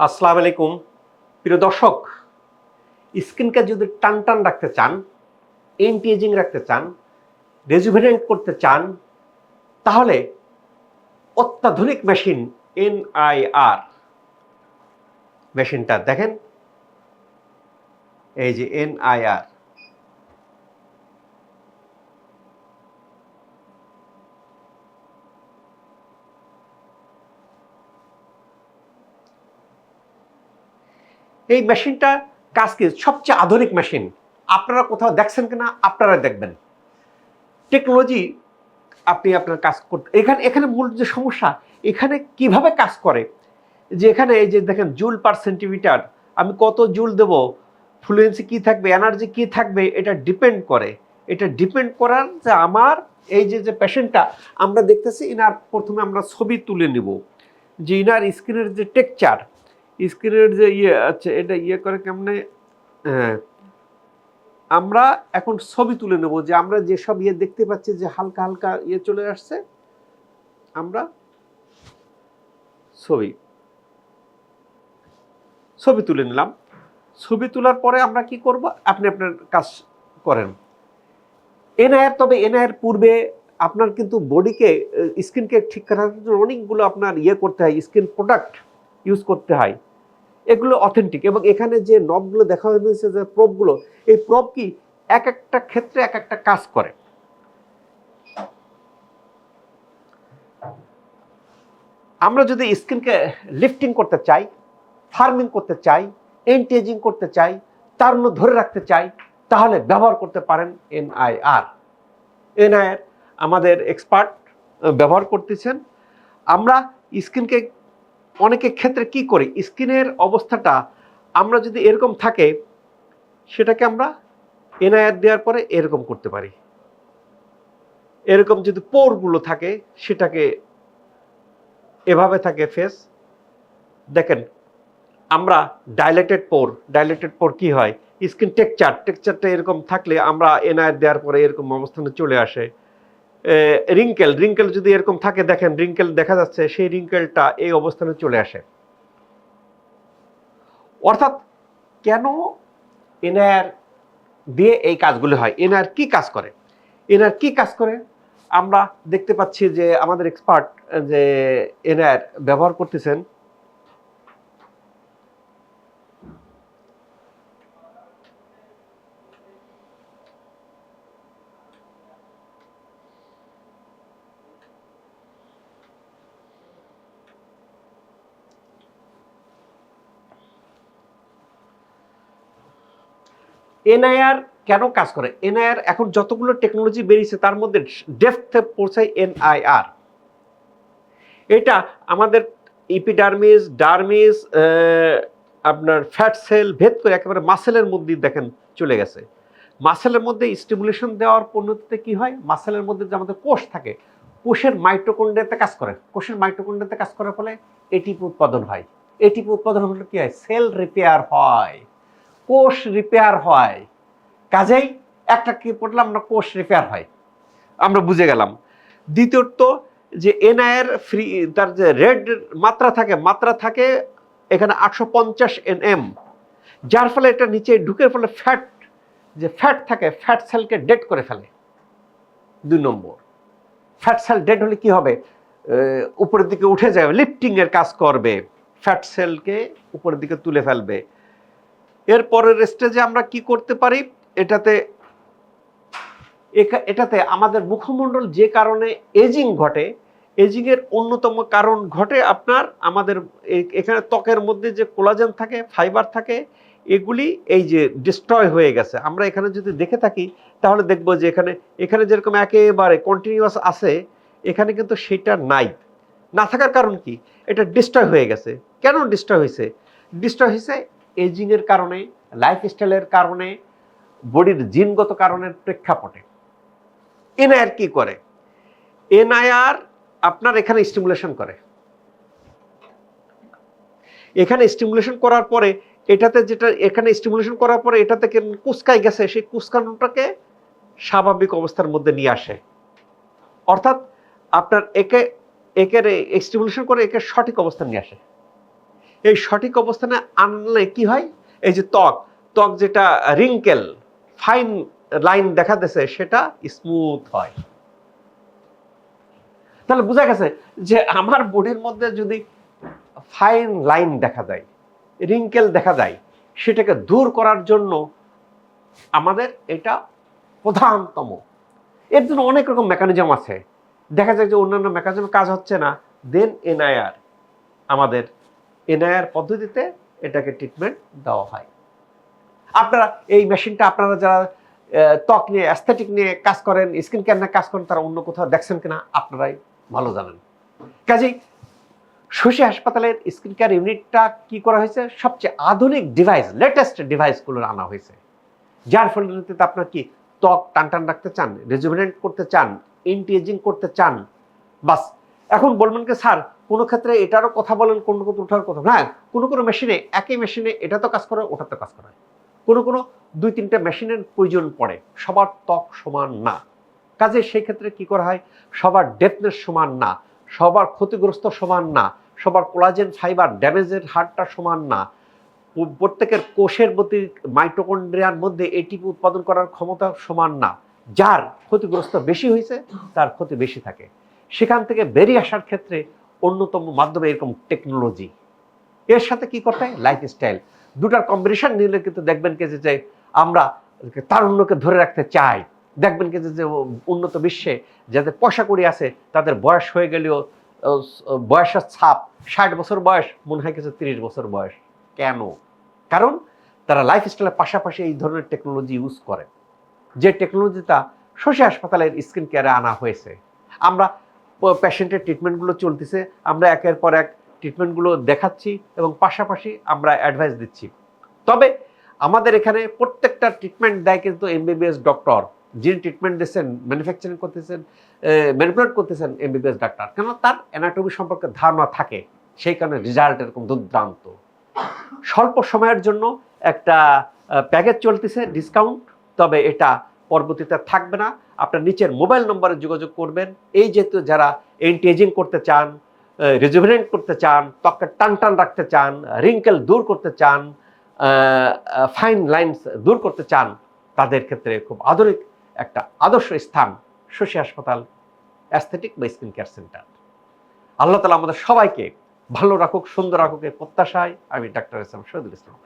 আসসালামু আলাইকুম প্রিয় দর্শক। স্কিনকে যদি টান টান রাখতে চান, এন্টি এজিং রাখতে চান, রেজুভেনেন্ট করতে চান, তাহলে অত্যাধুনিক মেশিন এনআইআর মেশিনটা দেখেন। এই যে এনআইআর, এই মেশিনটা কাজ কি, সবচেয়ে আধুনিক মেশিন। আপনারা কোথাও দেখছেন কিনা আপনারা দেখবেন। টেকনোলজি আপনি আপনার কাজ করতে, এখানে এখানে মূল যে সমস্যা, এখানে কিভাবে কাজ করে, যে এখানে এই যে দেখেন জুল পার সেন্টিমিটার, আমি কত জুল দেব, ফ্লুয়েন্সি কি থাকবে, এনার্জি কি থাকবে, এটা ডিপেন্ড করে। এটা ডিপেন্ড করার যে আমার এই যে পেশেন্টটা আমরা দেখতেছি, ইনার প্রথমে আমরা ছবি তুলে নিব, যে ইনার স্কিনের যে টেক্সচার, স্কিনের যে আচ্ছা এটা করে কেমনে, হ্যাঁ আমরা এখন ছবি তুলে নেব, যে আমরা যেসব দেখতে পাচ্ছি যে হালকা হালকা চলে আসছে, আমরা ছবি তুলে নিলাম। ছবি তোলার পরে আমরা কি করব, আপনি আপনার কাজ করেন। এনআইআর, তবে এনআইআর পূর্বে আপনার কিন্তু বডিকে, স্কিনকে ঠিক করার জন্য অনেকগুলো আপনার করতে হয়, স্কিন প্রোডাক্ট ইউজ করতে হয়, এগুলো অথেন্টিক। এবং এখানে যে নবগুলো দেখা হয়েছে, যে প্রবগুলো, এই প্রব কি এক একটা ক্ষেত্রে এক একটা কাজ করে। আমরা যদি স্কিনকে লিফটিং করতে চাই, ফার্মিং করতে চাই, এন্টি এজিং করতে চাই, তারুণ্য ধরে রাখতে চাই, তাহলে ব্যবহার করতে পারেন এনআইআর। এনআইআর আমাদের এক্সপার্ট ব্যবহার করতেছেন। আমরা স্কিনকে অনেকের ক্ষেত্রে কি করি, স্কিনের অবস্থাটা আমরা যদি এরকম থাকে, সেটাকে আমরা এনআইআর দেওয়ার পরে এরকম করতে পারি। এরকম যদি পোরগুলো থাকে, সেটাকে এভাবে থাকে ফেস, দেখেন আমরা ডাইলেটেড পোর কি হয়, স্কিন টেক্সচারটা এরকম থাকলে আমরা এনআইআর দেওয়ার পরে এরকম অবস্থানে চলে আসে। রিঙ্কেল যদি এরকম থাকে, দেখেন রিঙ্কেল দেখা যাচ্ছে, সেই রিঙ্কেলটা এই অবস্থানে চলে আসে। অর্থাৎ কেন এনআইআর দিয়ে এই কাজগুলো হয়, এনআইআর কি কাজ করে, আমরা দেখতে পাচ্ছি যে আমাদের এক্সপার্ট যে এনআইআর ব্যবহার করতেছেন। এনআইআর কেন কাজ করে, এনআইআর এখন যতগুলো টেকনোলজি বেরিয়েছে তার মধ্যে ডেপথে পৌঁছায় এনআইআর। এটা আমাদের ইপিডার্মিস, ডার্মিস, আপনার ফ্যাট সেল ভেদ করে একেবারে মাসেলের মধ্যে দেখেন চলে গেছে। মাসেলের মধ্যে স্টিমুলেশন দেওয়ার পদ্ধতিতে কি হয়, মাসেলের মধ্যে যে আমাদের কোষ থাকে, কোষের মাইটোকন্ড্রিয়াতে কাজ করে, কোষের মাইটোকন্ড্রিয়াতে কাজ করার ফলে এটিপি উৎপাদন হয়। এটিপি উৎপাদন হলে কি হয়, সেল রিপেয়ার হয়, কোষ রিপেয়ার হয়। কাজেই একটা কি পড়লাম না, কোষ রিপেয়ার হয়, আমরা বুঝে গেলাম। দ্বিতীয়ত যে এনআইআর ফ্রি, তার যে রেড মাত্রা থাকে এখানে 850 nm, যার ফলে এটা নিচে ঢুকে ফলে ফ্যাট থাকে, ফ্যাট সেলকে ডেড করে ফেলে। 2 নম্বর, ফ্যাট সেল ডেড হলে কি হবে, উপরের দিকে উঠে যাবে, লিফটিং এর কাজ করবে, ফ্যাট সেলকে উপরের দিকে তুলে ফেলবে। এরপরের স্টেজে আমরা কি করতে পারি, এটাতে আমাদের মুখমণ্ডল যে কারণে এজিং ঘটে, এজিং এর অন্যতম কারণ ঘটে আপনার আমাদের এখানে ত্বকের মধ্যে যে কোলাজেন থাকে, ফাইবার থাকে, এগুলি এই যে ডিস্ট্রয় হয়ে গেছে। আমরা এখানে যদি দেখে থাকি তাহলে দেখব যে এখানে যেরকম একেবারে কন্টিনিউয়াস আছে, এখানে কিন্তু সেটা নাই। না থাকার কারণ কি, এটা ডিস্ট্রয় হয়ে গেছে। কেন ডিস্ট্রয় হয়েছে এজিং এর কারণে, লাইফস্টাইলের কারণে, বডির জিনগত কারণের প্রেক্ষাপটে। এনআইআর কি করে, এনআইআর আপনার এখানে স্টিমুলেশন করে, এখানে স্টিমুলেশন করার পরে এখানে স্টিমুলেশন করার পরে এটাতে কুচকাই গেছে, সেই কুচকানোটাকে স্বাভাবিক অবস্থার মধ্যে নিয়ে আসে। অর্থাৎ আপনার একে স্টিমুলেশন করে একে সঠিক অবস্থান নিয়ে আসে। এই সঠিক অবস্থানে আনলে কি হয়, এই যে ত্বক ত্বক যেটা রিঙ্কেল ফাইন লাইন দেখা দিচ্ছে সেটা স্মুথ হয়। তাহলে বোঝা গেছে যে আমার বডির মধ্যে যদি ফাইন লাইন দেখা যায়, রিঙ্কেল দেখা যায়, সেটাকে দূর করার জন্য আমাদের এটা প্রধানতম। এর জন্য অনেক রকম মেকানিজম আছে। দেখা যায় যে অন্যান্য মেকানিজম কাজ হচ্ছে না, দেন এনআইআর, আমাদের এনআইআর পদ্ধতিতে এটাকে ট্রিটমেন্ট দেওয়া হয়। আপনারা এই মেশিনটা আপনারা যারা ত্বক নিয়ে অ্যাস্থেটিক নিয়ে কাজ করেন, স্কিন কেয়ার নিয়ে কাজ করেন, তারা অন্য কোথাও দেখছেন কিনা আপনারাই ভালো জানেন। কাজেই শশী হাসপাতালের স্কিন কেয়ার ইউনিটটা কি করা হয়েছে, সবচেয়ে আধুনিক ডিভাইস, লেটেস্ট ডিভাইসগুলো আনা হয়েছে, যার ফলশ্রুতিতে আপনার কি ত্বক টান টান রাখতে চান, রেজুভেনেট করতে চান, এন্টি এজিং করতে চান, বাস। এখন বলবেন কি স্যার কোনো ক্ষেত্রে এটারও কথা বলেন, কোনো ওঠার কথা, হ্যাঁ কোনো কোনো মেশিনে, একই মেশিনে এটা তো কাজ করে ওটা তো কাজ করে, কোনো কোনো 2-3টা মেশিনের প্রয়োজন পড়ে, সবার ত্বক সমান না। কাজে সেই ক্ষেত্রে কি করা হয়, সবার ডেপনেস সমান না, সবার ক্ষতিগ্রস্ত সমান না, সবার কোলাজেন ফাইবার ড্যামেজের হারটা সমান না, প্রত্যেকের কোষের প্রতি মাইটোকন্ড্রিয়ার মধ্যে এটিপি উৎপাদন করার ক্ষমতা সমান না। যার ক্ষতিগ্রস্ত বেশি হয়েছে তার ক্ষতি বেশি থাকে। সেখান থেকে বেরিয়ে আসার ক্ষেত্রে অন্যতম মাধ্যমে এরকম টেকনোলজি, এর সাথে কি করতে হয় লাইফস্টাইল, দুটার কম্বিনেশন নিলে কিন্তু দেখবেন কি যে আমরা তারুণ্যকে ধরে রাখতে চাই। দেখবেন কি যে উন্নত বিশ্বে যাদের পয়সা কড়ি আছে তাদের বয়স হয়ে গেলেও বয়সের ছাপ 60 বছর বয়স মনে হয় কিছু 30 বছর বয়স। কেন? কারণ তারা লাইফস্টাইলের পাশাপাশি এই ধরনের টেকনোলজি ইউজ করে, যে টেকনোলজিটা শশী হাসপাতালের স্কিন কেয়ারে আনা হয়েছে। আমরা পেশেন্টের ট্রিটমেন্টগুলো চলতেছে, আমরা একের পর এক ট্রিটমেন্টগুলো দেখাচ্ছি এবং পাশাপাশি আমরা অ্যাডভাইস দিচ্ছি। তবে আমাদের এখানে প্রত্যেকটা ট্রিটমেন্ট দেয় কিন্তু এমবিবিএস ডক্টর, যিনি ট্রিটমেন্ট দিচ্ছেন, ম্যানুফ্যাকচারিং করতেছেন, ম্যানিপুলেট করতেছেন এমবিবিএস ডাক্তার, কেন তার অ্যানাটমি সম্পর্কে ধারণা থাকে, সেই কারণে রেজাল্ট এরকম দুর্দান্ত। স্বল্প সময়ের জন্য একটা প্যাকেজ চলতেছে ডিসকাউন্ট, তবে এটা পরবর্তীতে থাকবে না। আপনার নিচের মোবাইল নম্বরে যোগাযোগ করবেন। এই যেহেতু যারা এন্টি এজিং করতে চান, রিজুভেনেট করতে চান, ত্বককে টান টান রাখতে চান, রিঙ্কেল দূর করতে চান, ফাইন লাইন্স দূর করতে চান, তাদের ক্ষেত্রে খুব আধুনিক একটা আদর্শ স্থান শশী হাসপাতাল অ্যাস্থেটিক বা স্কিন কেয়ার সেন্টার। আল্লাহ তাআলা আমাদের সবাইকে ভালো রাখুক, সুন্দর রাখুক এই প্রত্যাশায় আমি doctor S M Shahidul Islam.